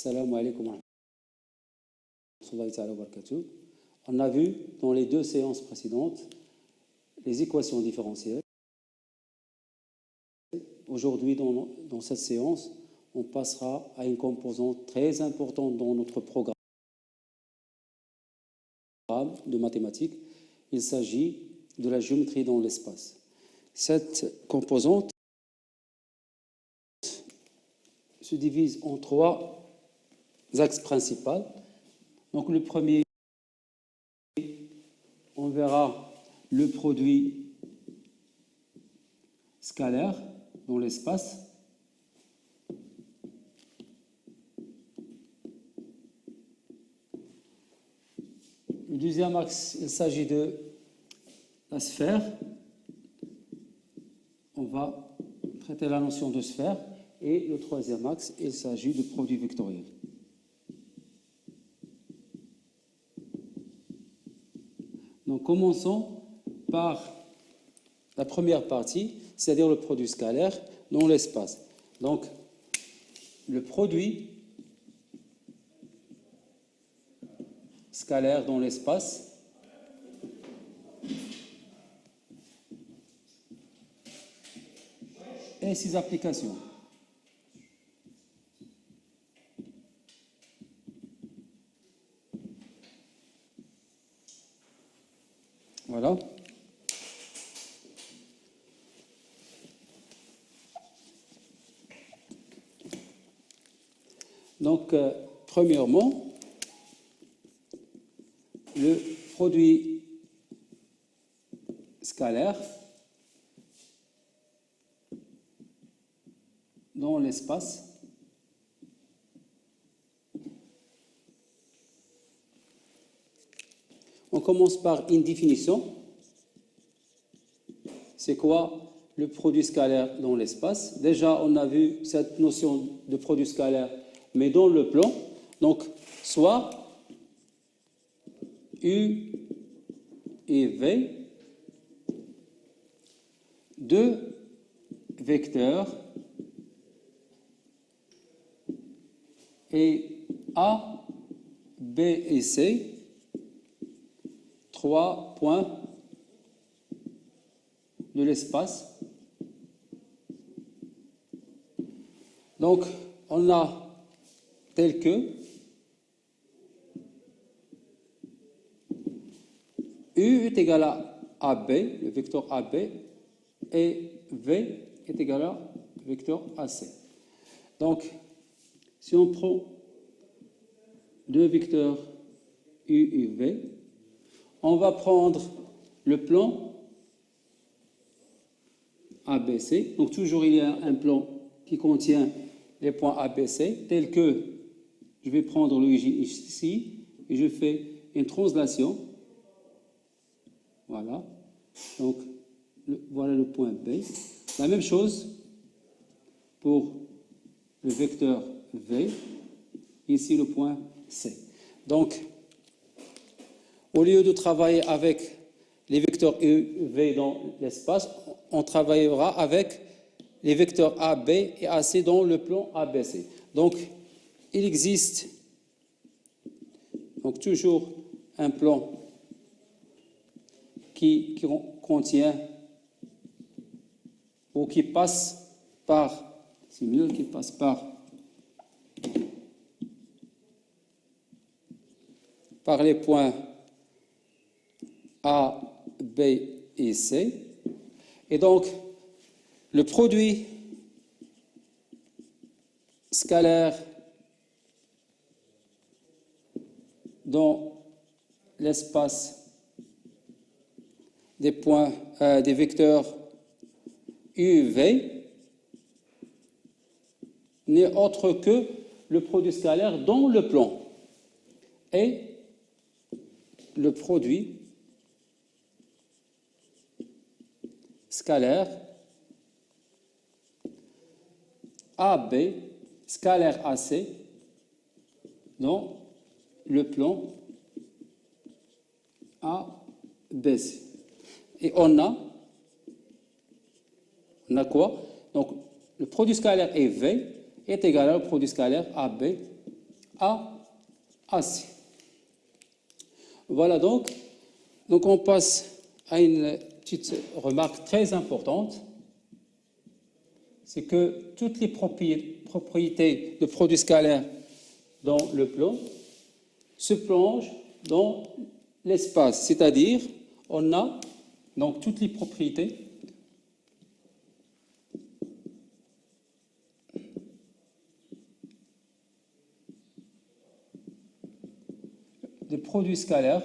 Salam alaikum wa rahmatullahi wa barakatuh. On a vu dans les deux séances précédentes les équations différentielles. Aujourd'hui, dans cette séance, on passera à une composante très importante dans notre programme de mathématiques. Il s'agit de la géométrie dans l'espace. Cette composante se divise en trois axes principaux. Donc le premier, on verra le produit scalaire dans l'espace. Le deuxième axe, il s'agit de la sphère. On va traiter la notion de sphère. Et le troisième axe, il s'agit de produit vectoriel. Donc commençons par la première partie, c'est-à-dire le produit scalaire dans l'espace. Donc le produit scalaire dans l'espace et ses applications. Voilà. Donc, premièrement, le produit scalaire dans l'espace on commence par une définition. C'est quoi le produit scalaire dans l'espace? Déjà, on a vu cette notion de produit scalaire, mais dans le plan. Donc, soit U et V, deux vecteurs, et A, B et C, trois points de l'espace. Donc, on a tel que U est égal à AB, le vecteur AB, et V est égal à vecteur AC. Donc, si on prend deux vecteurs U et V, on va prendre le plan ABC. Donc, toujours, il y a un plan qui contient les points ABC, tel que je vais prendre l'origine ici, et je fais une translation. Voilà. Donc, voilà le point B. La même chose pour le vecteur V. Ici, le point C. Donc, au lieu de travailler avec les vecteurs U et V dans l'espace, on travaillera avec les vecteurs AB et AC dans le plan ABC. Donc, il existe donc toujours un plan qui contient ou qui passe par, c'est mieux, qui passe par les points A, B et C. Et donc, le produit scalaire dans l'espace des points, des vecteurs U, V, n'est autre que le produit scalaire dans le plan. Et le produit scalaire AB, scalaire AC, dans le plan ABC. Et on a quoi? Donc, le produit scalaire EV est égal au produit scalaire AB A, AC. Voilà donc. Donc on passe à une petite remarque très importante. C'est que toutes les propriétés de produits scalaires dans le plan se plongent dans l'espace. C'est-à-dire, on a donc toutes les propriétés des produits scalaires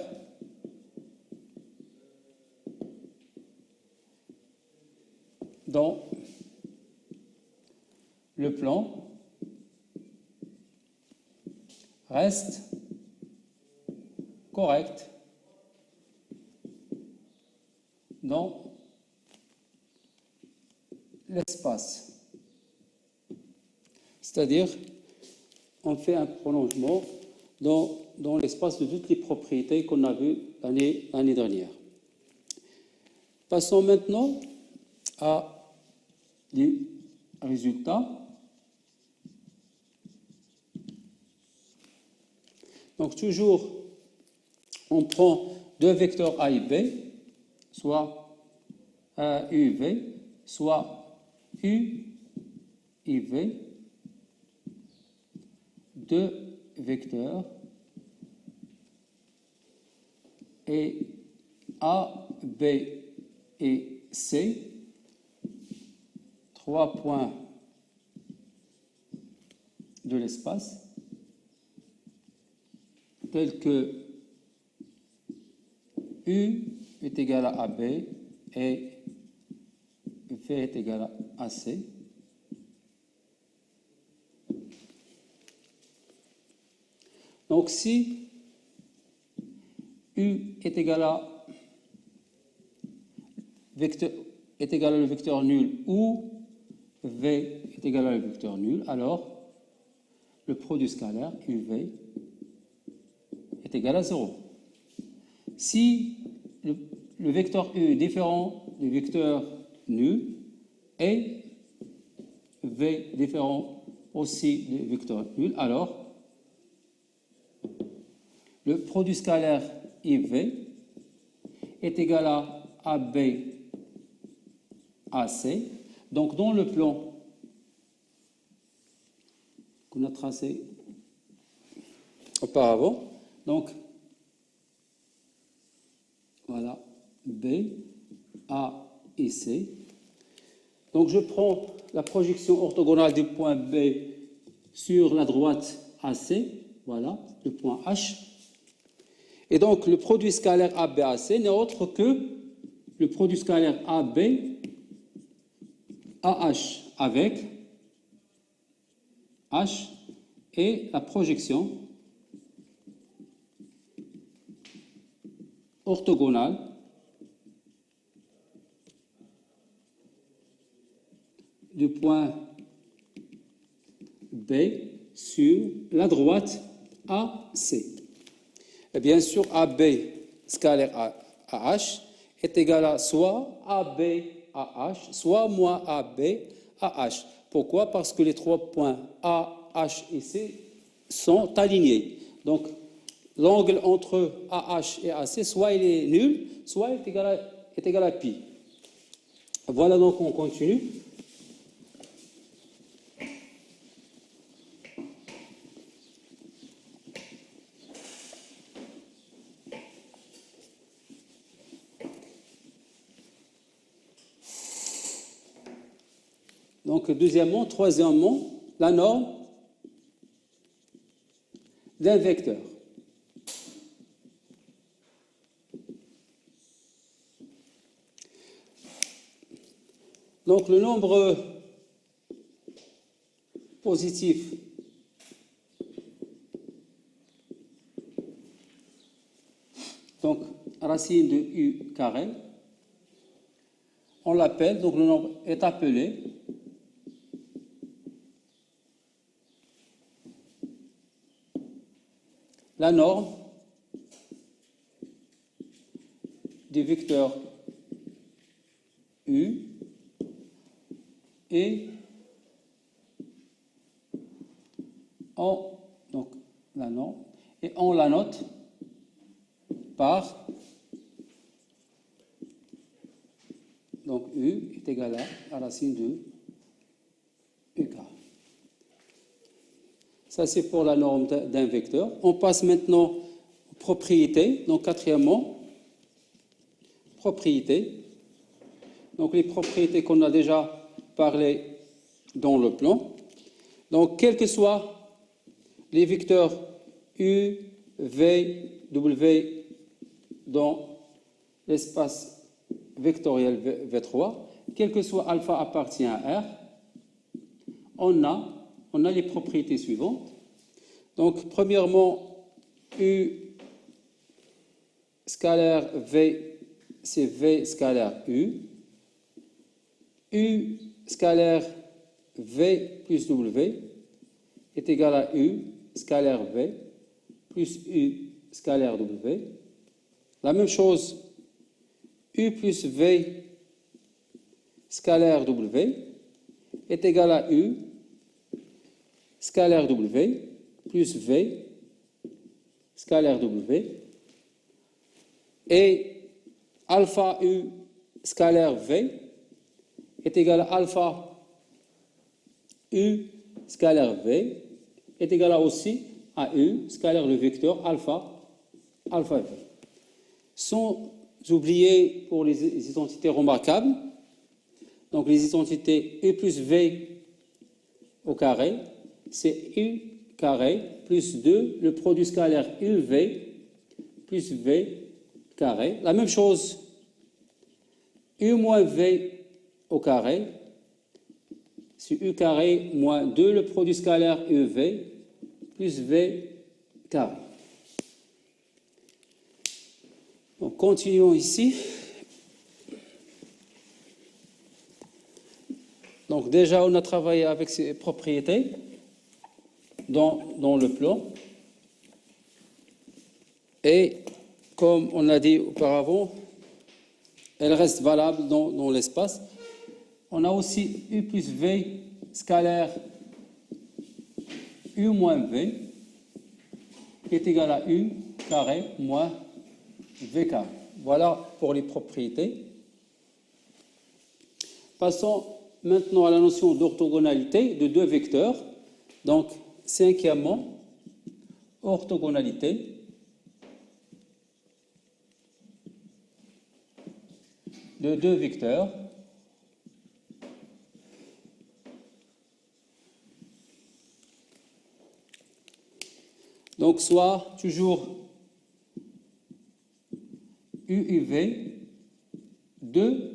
dans le plan reste correct dans l'espace. C'est-à-dire, on fait un prolongement dans l'espace de toutes les propriétés qu'on a vues l'année dernière. Passons maintenant à les résultats. Donc toujours, on prend deux vecteurs A et B, soit UV, soit U et V, deux vecteurs, et A, B et C, trois points de l'espace, tels que U est égal à AB et V est égal à AC. Donc si U est égal à le vecteur nul ou V est égal à le vecteur nul, alors le produit scalaire UV est égal à 0. Si le vecteur U est différent du vecteur nul et V différent aussi du vecteur nul, alors le produit scalaire IV est égal à AB AC. Donc dans le plan qu'on a tracé auparavant, donc voilà, B, A et C. Donc je prends la projection orthogonale du point B sur la droite AC, voilà, le point H. Et donc le produit scalaire ABAC n'est autre que le produit scalaire AB AH avec H et la projection orthogonale du point B sur la droite AC. Et bien sûr, AB scalaire AH est égal à soit AB AH, soit moins AB AH. Pourquoi? Parce que les trois points A, H et C sont alignés. Donc, l'angle entre AH et AC, soit il est nul, soit il est égal à pi. Voilà, donc on continue. Donc, deuxièmement, troisièmement, la norme d'un vecteur. Donc, le nombre positif donc racine de U carré, on l'appelle, donc le nombre est appelé la norme du vecteur U et donc la norme, et on la note par, donc U est égal à racine de UK. Ça, c'est pour la norme d'un vecteur. On passe maintenant aux propriétés. Donc, quatrièmement, propriétés. Donc, les propriétés qu'on a déjà parlé dans le plan. Donc, quels que soient les vecteurs U, V, W dans l'espace vectoriel V3, quel que soit alpha appartient à R, on a les propriétés suivantes. Donc, premièrement, U scalaire V, c'est V scalaire U. U scalaire V plus W est égal à U scalaire V plus U scalaire W. La même chose, U plus V scalaire W est égal à U scalaire W plus V scalaire W. Et alpha U scalaire V est égal à alpha U scalaire V est égal à aussi à U scalaire le vecteur alpha V. Sans oublier pour les identités remarquables, donc les identités U plus V au carré, c'est U carré plus 2, le produit scalaire UV plus V carré. La même chose, U moins V au carré, c'est U carré moins 2, le produit scalaire UV plus V carré. Donc, continuons ici. Donc, déjà, on a travaillé avec ces propriétés dans le plan. Et, comme on l'a dit auparavant, elles restent valables dans l'espace. On a aussi U plus V scalaire U moins V qui est égal à U carré moins V carré. Voilà pour les propriétés. Passons maintenant à la notion d'orthogonalité de deux vecteurs. Donc, cinquièmement, orthogonalité de deux vecteurs. Donc, soit toujours UV, deux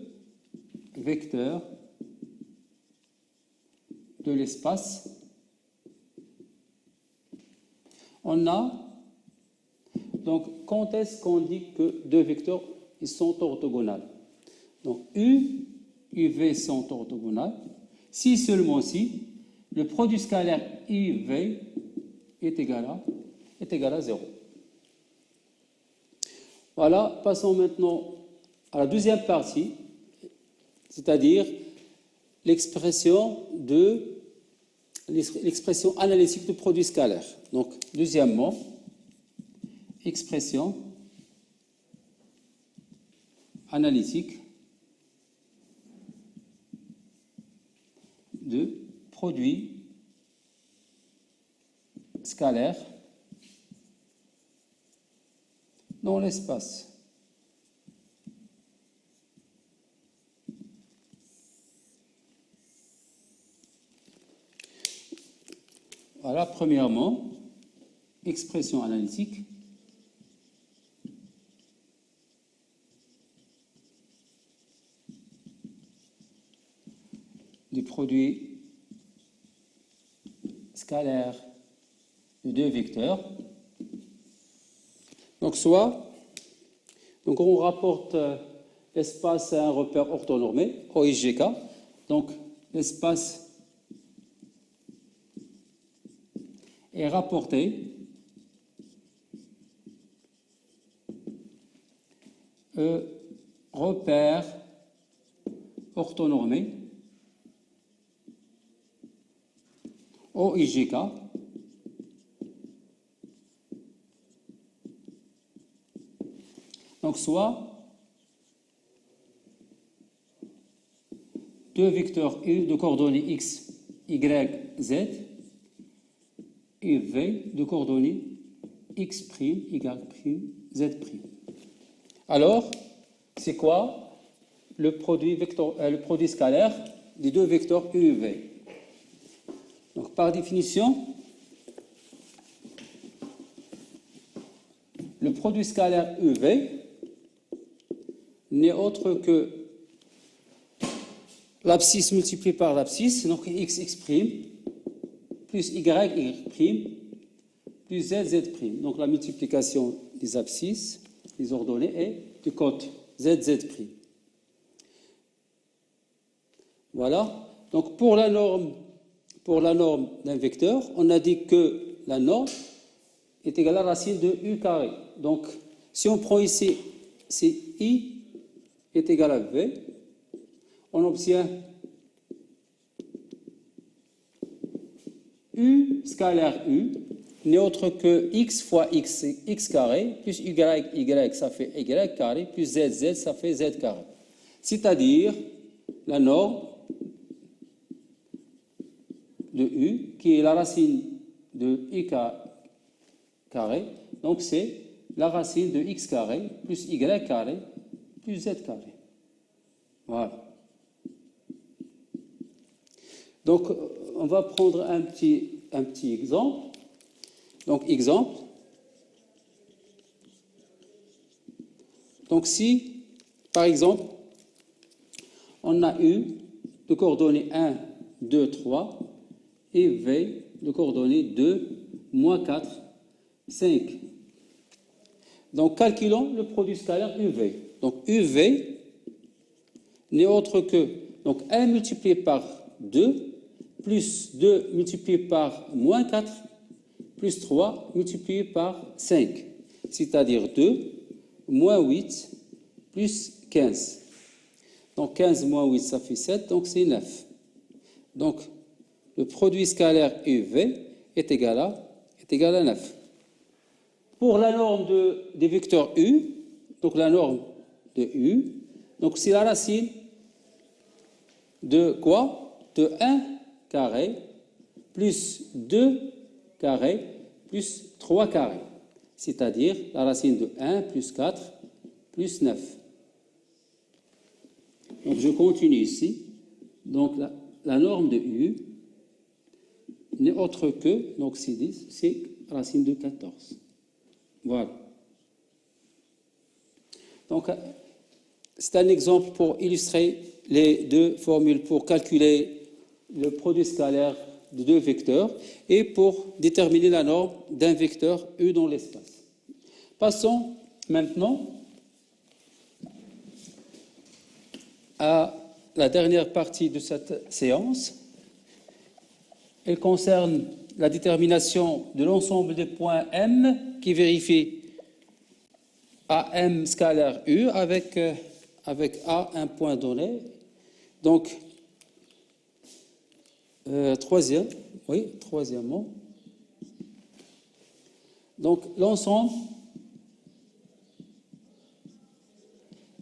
vecteurs de l'espace. On a, donc, quand est-ce qu'on dit que deux vecteurs ils sont orthogonales? Donc, U, UV sont orthogonales. Si seulement si, le produit scalaire UV est égal à 0. Voilà, passons maintenant à la deuxième partie, c'est-à-dire l'expression analytique du produit scalaire. Donc, deuxièmement, expression analytique de produit scalaire dans l'espace. Voilà, premièrement, expression analytique du produit scalaire de deux vecteurs. Donc, on rapporte l'espace à un repère orthonormé, OIGK. Donc, l'espace est rapporté repère orthonormé OIGK Donc, soit deux vecteurs U de coordonnées X, Y, Z et V de coordonnées X', Y', Z'. Alors, c'est quoi le produit scalaire des deux vecteurs U et V? Donc, par définition, le produit scalaire UV n'est autre que l'abscisse multipliée par l'abscisse, donc x plus y plus z prime. Donc la multiplication des abscisses, des ordonnées, est du côté z prime. Voilà. Donc pour la norme d'un vecteur, on a dit que la norme est égale à la racine de u carré. Donc si on prend ici, c'est i est égal à v, on obtient u scalaire u n'est autre que x fois x, c'est x carré, plus y, ça fait y carré, plus z, ça fait z carré. C'est-à-dire la norme de u, qui est la racine de i carré, donc c'est la racine de x carré, plus y carré, plus z carré. Voilà. Donc, on va prendre un petit exemple. Donc, exemple. Donc, si, par exemple, on a U de coordonnées 1, 2, 3 et V de coordonnées 2, moins 4, 5. Donc, calculons le produit scalaire UV. Donc, UV n'est autre que donc 1 multiplié par 2 plus 2 multiplié par moins 4 plus 3 multiplié par 5, c'est-à-dire 2 moins 8 plus 15. Donc 15 moins 8, ça fait 7, donc c'est 9. Donc le produit scalaire UV est égal à 9. Pour la norme des vecteurs U, donc la norme de U, donc c'est la racine de quoi? De 1 carré plus 2 carré plus 3 carré, c'est-à-dire la racine de 1 plus 4 plus 9. Donc je continue ici. Donc la norme de U n'est autre que, donc c'est 10, c'est racine de 14. Voilà. Donc c'est un exemple pour illustrer les deux formules pour calculer le produit scalaire de deux vecteurs et pour déterminer la norme d'un vecteur U dans l'espace. Passons maintenant à la dernière partie de cette séance. Elle concerne la détermination de l'ensemble des points M qui vérifie AM scalaire U avec A un point donné. Donc, troisièmement, donc l'ensemble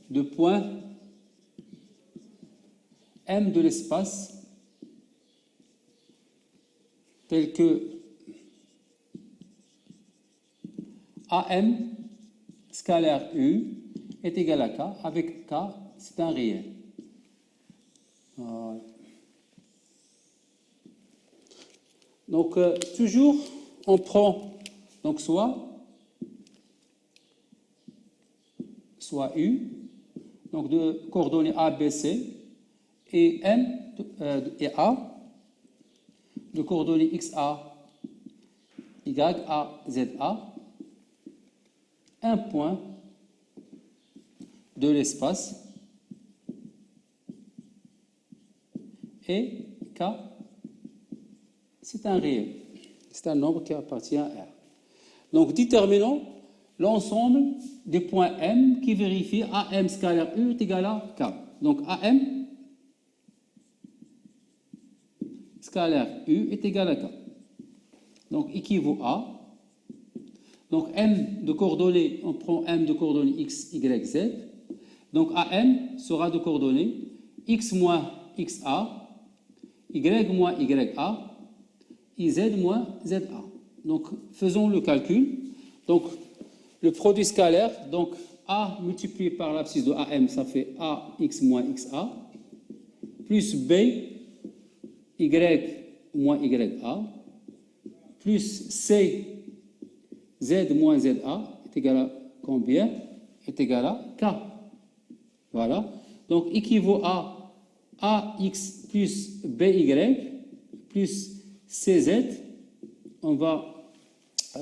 de points M de l'espace tels que AM scalaire U est égal à K, avec K, c'est un réel. Voilà. Donc, toujours, on prend donc soit U, donc de coordonnées A, B, C, et M et A, de coordonnées X, A, Y, A, Z, A, un point de l'espace et K, c'est un réel, c'est un nombre qui appartient à R. Donc, déterminons l'ensemble des points M qui vérifient AM scalaire U est égal à K. Donc, AM scalaire U est égal à K. Donc, équivaut à, Donc M de coordonnées, on prend M de coordonnées X, Y, Z. Donc AM sera de coordonnées X moins XA, Y moins YA, IZ moins ZA. Donc faisons le calcul. Donc le produit scalaire, donc A multiplié par l'abscisse de AM, ça fait AX moins XA, plus B, Y moins YA, plus C, Z moins ZA est égal à combien? Est égal à K. Voilà. Donc équivaut à AX plus BY plus CZ. On va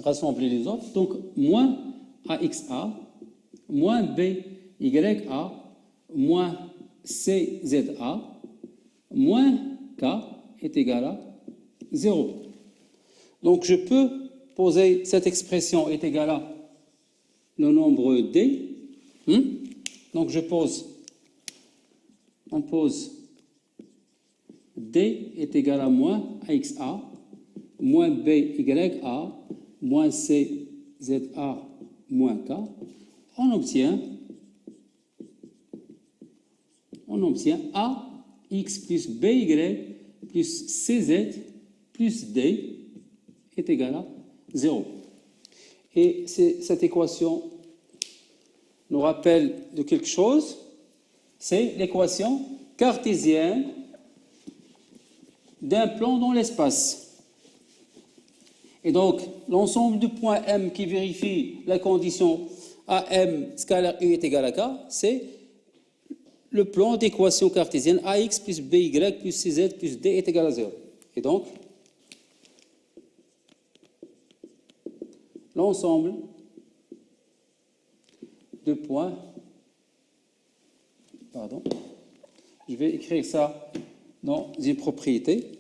rassembler les autres. Donc moins AXA moins BYA moins CZA moins K est égal à 0. Donc je peux poser cette expression est égale à le nombre D. Donc on pose D est égal à moins AXA moins BYA moins CZA moins K. On obtient AX plus BY plus CZ plus D est égal à 0. Et cette équation nous rappelle de quelque chose, c'est l'équation cartésienne d'un plan dans l'espace. Et donc, l'ensemble de points M qui vérifie la condition AM scalaire U est égal à K, c'est le plan d'équation cartésienne AX plus BY plus CZ plus D est égal à 0. Et donc, l'ensemble de points, je vais écrire ça dans une propriété.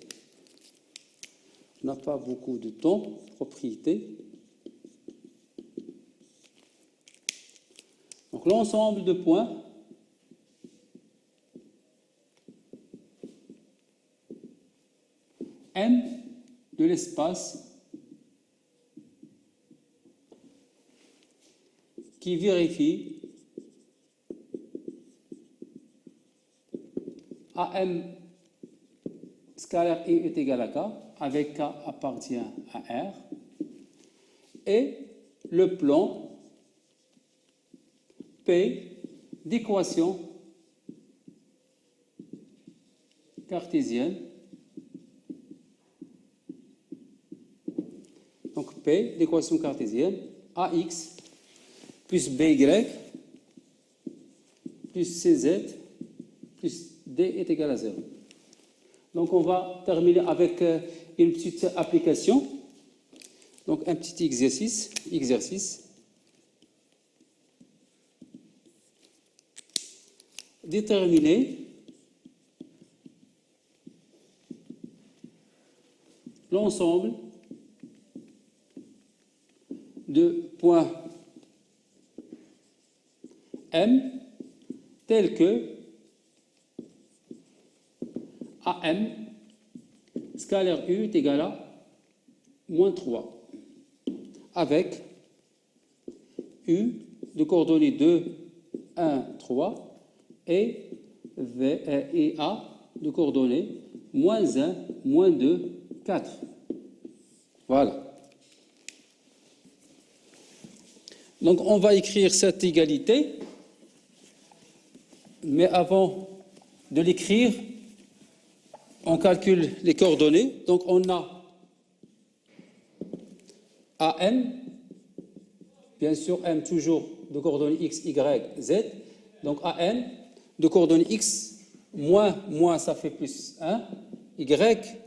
On n'a pas beaucoup de temps, propriété. Donc l'ensemble de points M de l'espace qui vérifie AM scalaire I est égal à K, avec K appartient à R, et le plan P d'équation cartésienne. Donc P d'équation cartésienne, AX plus BY plus CZ plus D est égal à 0. Donc on va terminer avec une petite application. Donc un petit exercice. Déterminer l'ensemble de points M tels que AM scalaire U est égal à moins 3 avec U de coordonnées 2, 1, 3 et A de coordonnées moins 1, moins 2, 4. Voilà. Donc on va écrire cette égalité, mais avant de l'écrire, on calcule les coordonnées. Donc on a AM, bien sûr M toujours de coordonnées X, Y, Z. Donc AM de coordonnées X, moins ça fait plus 1, Y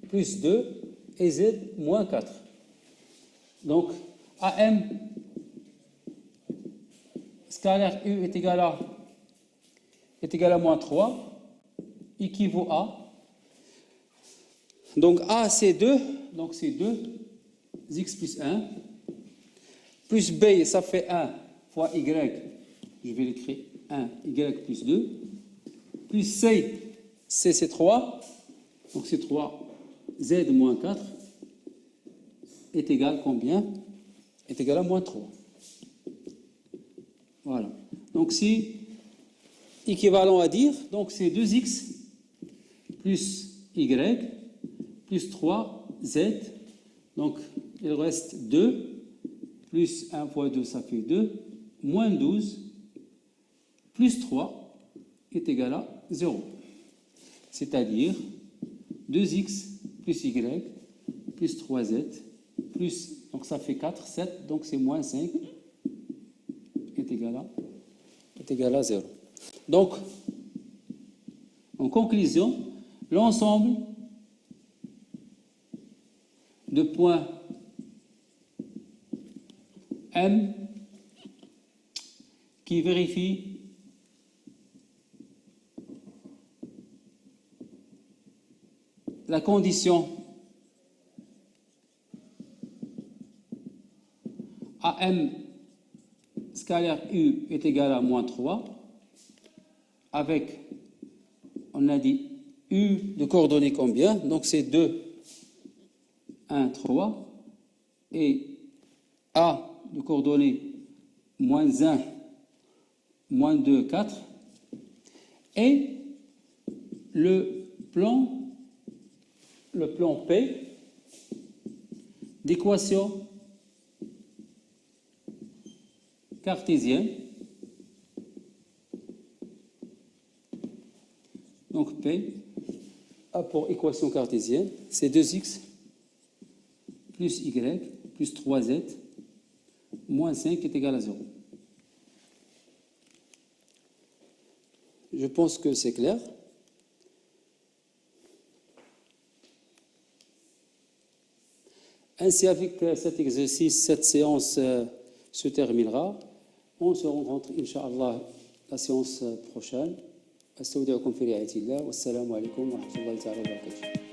plus 2 et Z moins 4. Donc AM scalaire U est égal à moins 3, équivaut à. Donc A c'est 2, donc c'est 2 X plus 1, plus B ça fait 1 fois Y, je vais l'écrire 1, Y plus 2, plus C c'est 3, donc c'est 3, Z moins 4 est égal à combien? est égal à moins 3. Voilà. Donc, c'est équivalent à dire, donc c'est 2x plus y plus 3z. Donc, il reste 2 plus 1 fois 2, ça fait 2, moins 12 plus 3 est égal à 0. C'est-à-dire 2x plus y plus 3z plus, donc ça fait 4, 7, donc c'est moins 5 est égal à 0. Donc, en conclusion, l'ensemble de points M qui vérifie la condition AM scalaire U est égal à moins 3 avec, on a dit, U de coordonnées combien? Donc c'est 2, 1, 3 et A de coordonnées moins 1, moins 2, 4 et le plan P d'équation cartésienne. Donc P a pour équation cartésienne, c'est 2x plus y plus 3z moins 5 est égal à 0. Je pense que c'est clair. Ainsi, avec cet exercice, cette séance se terminera. On se rencontre, Inch'Allah, la séance prochaine. أستودعكم في رعاية الله والسلام عليكم ورحمة الله تعالى وبركاته.